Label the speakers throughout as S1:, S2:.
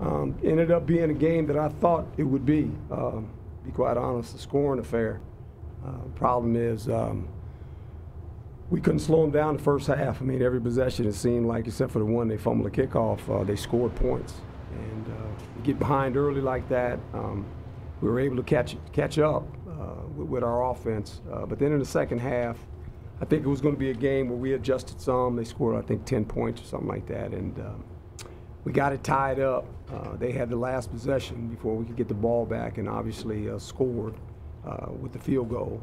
S1: Ended up being a game that I thought it would be quite honest, a scoring affair. Problem is, we couldn't slow them down the first half. I mean, every possession it seemed like, except for the one they fumbled the kickoff, they scored points. And you get behind early like that, we were able to catch up with our offense. But then in the second half, I think it was going to be a game where we adjusted some. They scored, I think, 10 points or something like that. And we got it tied up. They had the last possession before we could get the ball back, and obviously scored with the field goal.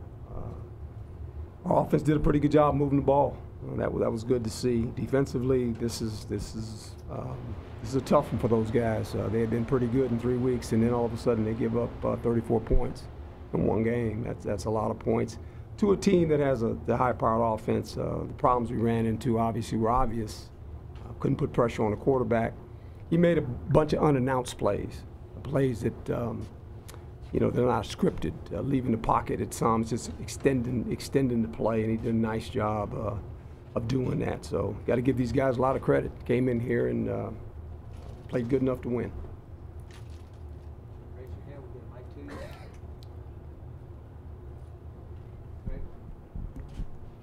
S1: Our offense did a pretty good job moving the ball. That was good to see. Defensively, this is a tough one for those guys. They had been pretty good in 3 weeks, and then all of a sudden they give up 34 points in one game. That's a lot of points to a team that has the high-powered offense. The problems we ran into obviously were obvious. Couldn't put pressure on the quarterback. He made a bunch of unannounced plays that they're not scripted. Leaving the pocket at times, just extending the play, and he did a nice job of doing that. So got to give these guys a lot of credit. Came in here and played good enough to win.
S2: Raise your hand, we'll get a mic to you.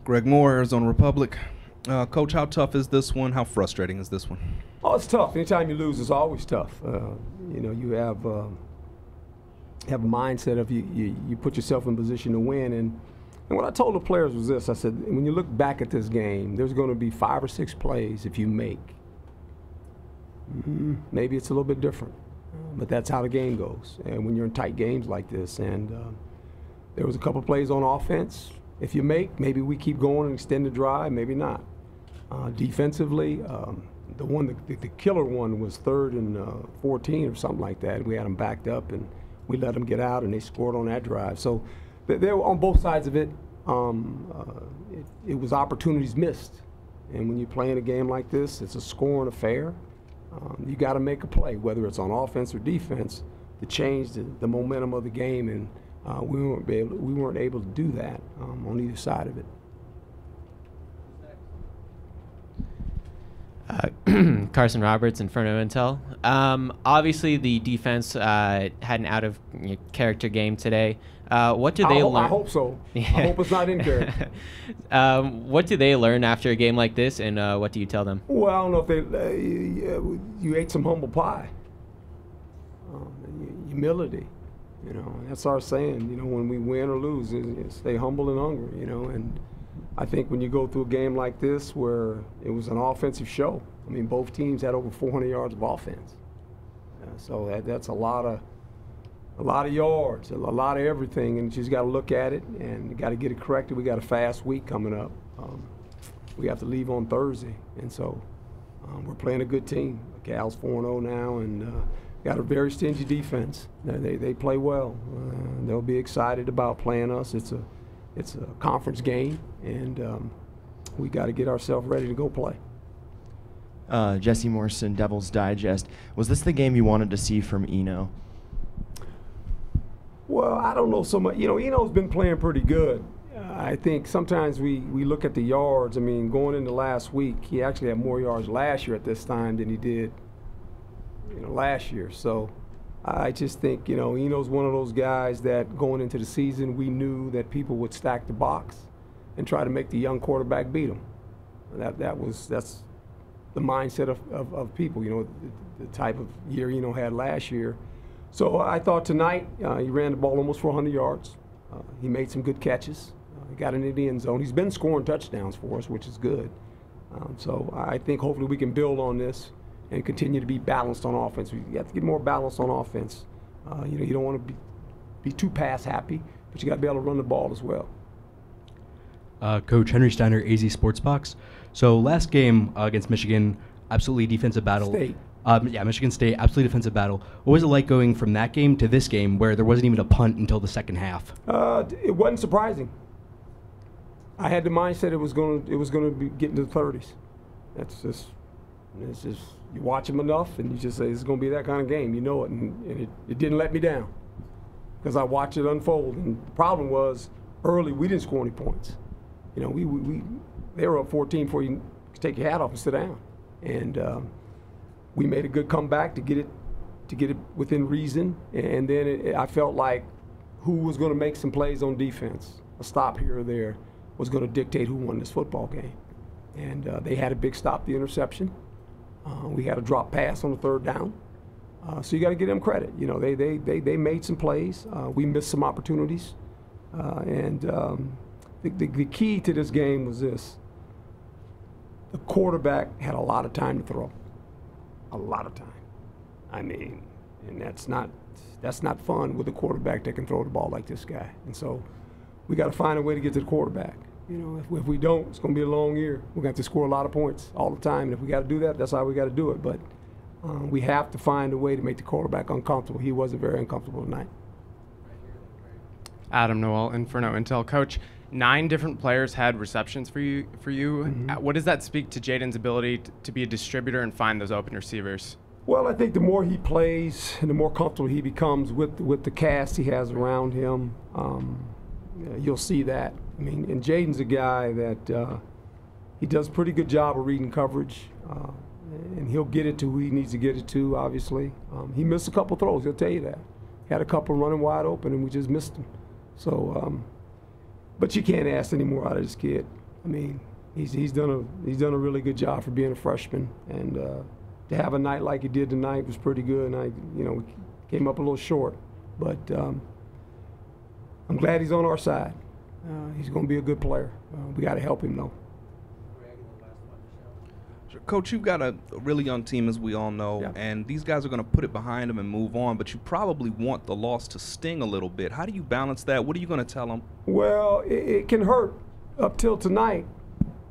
S3: Greg Moore, Arizona Republic. Coach, how tough is this one? How frustrating is this one?
S1: Oh, it's tough. Anytime you lose, it's always tough. You have a mindset of you put yourself in position to win. And what I told the players was this. I said, when you look back at this game, there's going to be 5 or 6 plays if you make. Maybe it's a little bit different, but that's how the game goes. And when you're in tight games like this, and there was a couple plays on offense. If you make, maybe we keep going and extend the drive, maybe not. Defensively, the killer one was 3rd and 14 or something like that. We had them backed up, and we let them get out, and they scored on that drive. So they were on both sides of it. It was opportunities missed. And when you're playing a game like this, it's a scoring affair. You got to make a play, whether it's on offense or defense, to change the momentum of the game. And we weren't able to do that on either side of it.
S4: Carson Roberts, Inferno Intel. Obviously, the defense had an out-of-character game today. What do they learn?
S1: I hope so. Yeah. I hope it's not in character.
S4: What do they learn after a game like this, and what do you tell them?
S1: Well, I don't know if you ate some humble pie. Humility. That's our saying. When we win or lose, stay humble and hungry. And I think when you go through a game like this where it was an offensive show, I mean, both teams had over 400 yards of offense. So that's a lot of yards, a lot of everything, and you just got to look at it and you got to get it corrected. We got a fast week coming up. We have to leave on Thursday, and so we're playing a good team. Cal's 4-0 now, and got a very stingy defense. They play well. They'll be excited about playing us. It's a conference game, and we got to get ourselves ready to go play.
S5: Jesse Morrison, Devil's Digest. Was this the game you wanted to see from Eno?
S1: Well, I don't know so much. Eno's been playing pretty good. I think sometimes we look at the yards. I mean, going into last week, he actually had more yards last year at this time than he did last year. So I just think, Eno's one of those guys that going into the season, we knew that people would stack the box and try to make the young quarterback beat him. That's the mindset of people, the type of year had last year. So I thought tonight he ran the ball almost 400 yards. He made some good catches. He got into the end zone. He's been scoring touchdowns for us, which is good. So I think hopefully we can build on this and continue to be balanced on offense. You have to get more balanced on offense. You don't want to be too pass happy, but you got to be able to run the ball as well.
S6: Coach Henry Steiner, AZ Sports Box. So last game against Michigan, absolutely defensive battle.
S1: State.
S6: Michigan State, absolutely defensive battle. What was it like going from that game to this game where there wasn't even a punt until the second half?
S1: It wasn't surprising. I had the mindset it was going to be getting to the 30s. It's just you watch them enough and you just say it's going to be that kind of game. You know it, and it didn't let me down because I watched it unfold. And the problem was early we didn't score any points. They were up 14 before you could take your hat off and sit down. And we made a good comeback to get it to get it within reason, and then I felt like who was going to make some plays on defense, a stop here or there, was going to dictate who won this football game. And they had a big stop, the interception. We had a drop pass on the third down. So you got to give them credit. You know, they made some plays. We missed some opportunities. The key to this game was this. The quarterback had a lot of time to throw. A lot of time. I mean, and that's not fun with a quarterback that can throw the ball like this guy. And so we got to find a way to get to the quarterback. You know, if we don't, it's going to be a long year. We're going to have to score a lot of points all the time. And if we got to do that, that's how we got to do it. But we have to find a way to make the quarterback uncomfortable. He wasn't very uncomfortable tonight.
S7: Adam Noel, Inferno Intel. Coach, 9 different players had receptions for you.
S1: Mm-hmm.
S7: What does that speak to Jaden's ability to be a distributor and find those open receivers?
S1: Well, I think the more he plays and the more comfortable he becomes with the cast he has around him, you'll see that. I mean, and Jaden's a guy that he does a pretty good job of reading coverage, and he'll get it to who he needs to get it to, obviously. He missed a couple throws, he'll tell you that. Had a couple running wide open, and we just missed them. So, but you can't ask any more out of this kid. I mean, he's done a really good job for being a freshman, and to have a night like he did tonight was pretty good. And we came up a little short, but I'm glad he's on our side. He's going to be a good player. We got to help him though.
S3: Coach, you've got a really young team, as we all know,
S1: Yeah.
S3: and these guys are going to put it behind them and move on, but you probably want the loss to sting a little bit. How do you balance that? What are you going to tell them?
S1: Well, it can hurt up till tonight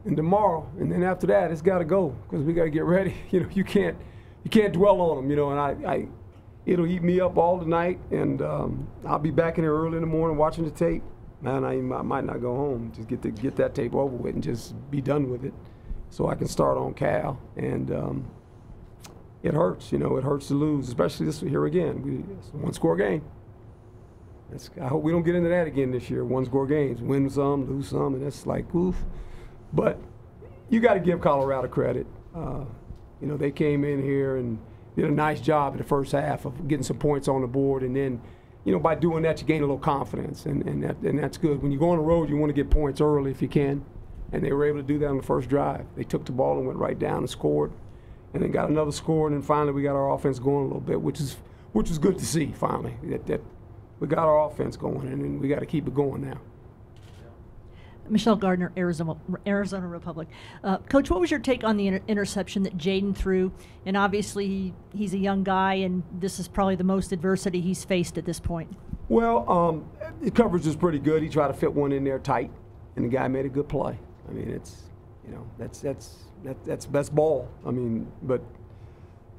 S1: and tomorrow, and then after that, it's got to go because we got to get ready. You know, you can't dwell on them. You know, and it'll eat me up all the night, and I'll be back in here early in the morning watching the tape. Man, I might not go home. Just get that tape over with and just be done with it, so I can start on Cal. And it hurts. You know, it hurts to lose, especially this here again. It's a one-score game. I hope we don't get into that again this year. One-score games, win some, lose some, and that's like oof. But you got to give Colorado credit. You know, they came in here and did a nice job in the first half of getting some points on the board, and then, you know, by doing that, you gain a little confidence, and that's good. When you go on the road, you want to get points early if you can, and they were able to do that on the first drive. They took the ball and went right down and scored, and then got another score, and then finally we got our offense going a little bit, which is good to see finally. That we got our offense going, and then we got to keep it going now.
S8: Michelle Gardner, Arizona Republic. Coach, what was your take on the interception that Jaden threw? And obviously he's a young guy, and this is probably the most adversity he's faced at this point. Well,
S1: the coverage was pretty good. He tried to fit one in there tight, and the guy made a good play. I mean, that's best ball. I mean, but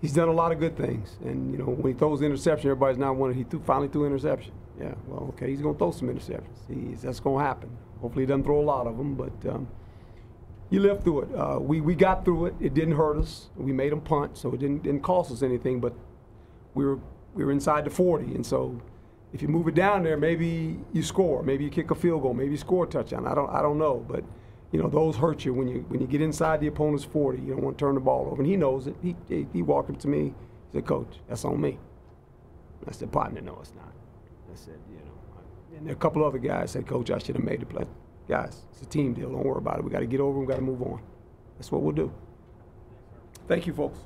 S1: he's done a lot of good things. And, you know, when he throws the interception, everybody's not wanting. He finally threw an interception. Yeah, well, okay, he's going to throw some interceptions. That's going to happen. Hopefully he doesn't throw a lot of them, but you live through it. We got through it. It didn't hurt us. We made them punt, so it didn't cost us anything, but we were inside the 40, and so if you move it down there, maybe you score. Maybe you kick a field goal. Maybe you score a touchdown. I don't know, but you know, those hurt you when you get inside the opponent's 40. You don't want to turn the ball over, and he knows it. He walked up to me. He said, "Coach, that's on me." I said, "Partner, no, it's not." I said, you know. And a couple other guys said, "Coach, I should have made the play." Guys, it's a team deal. Don't worry about it. We got to get over. We got to move on. That's what we'll do. Thank you, folks.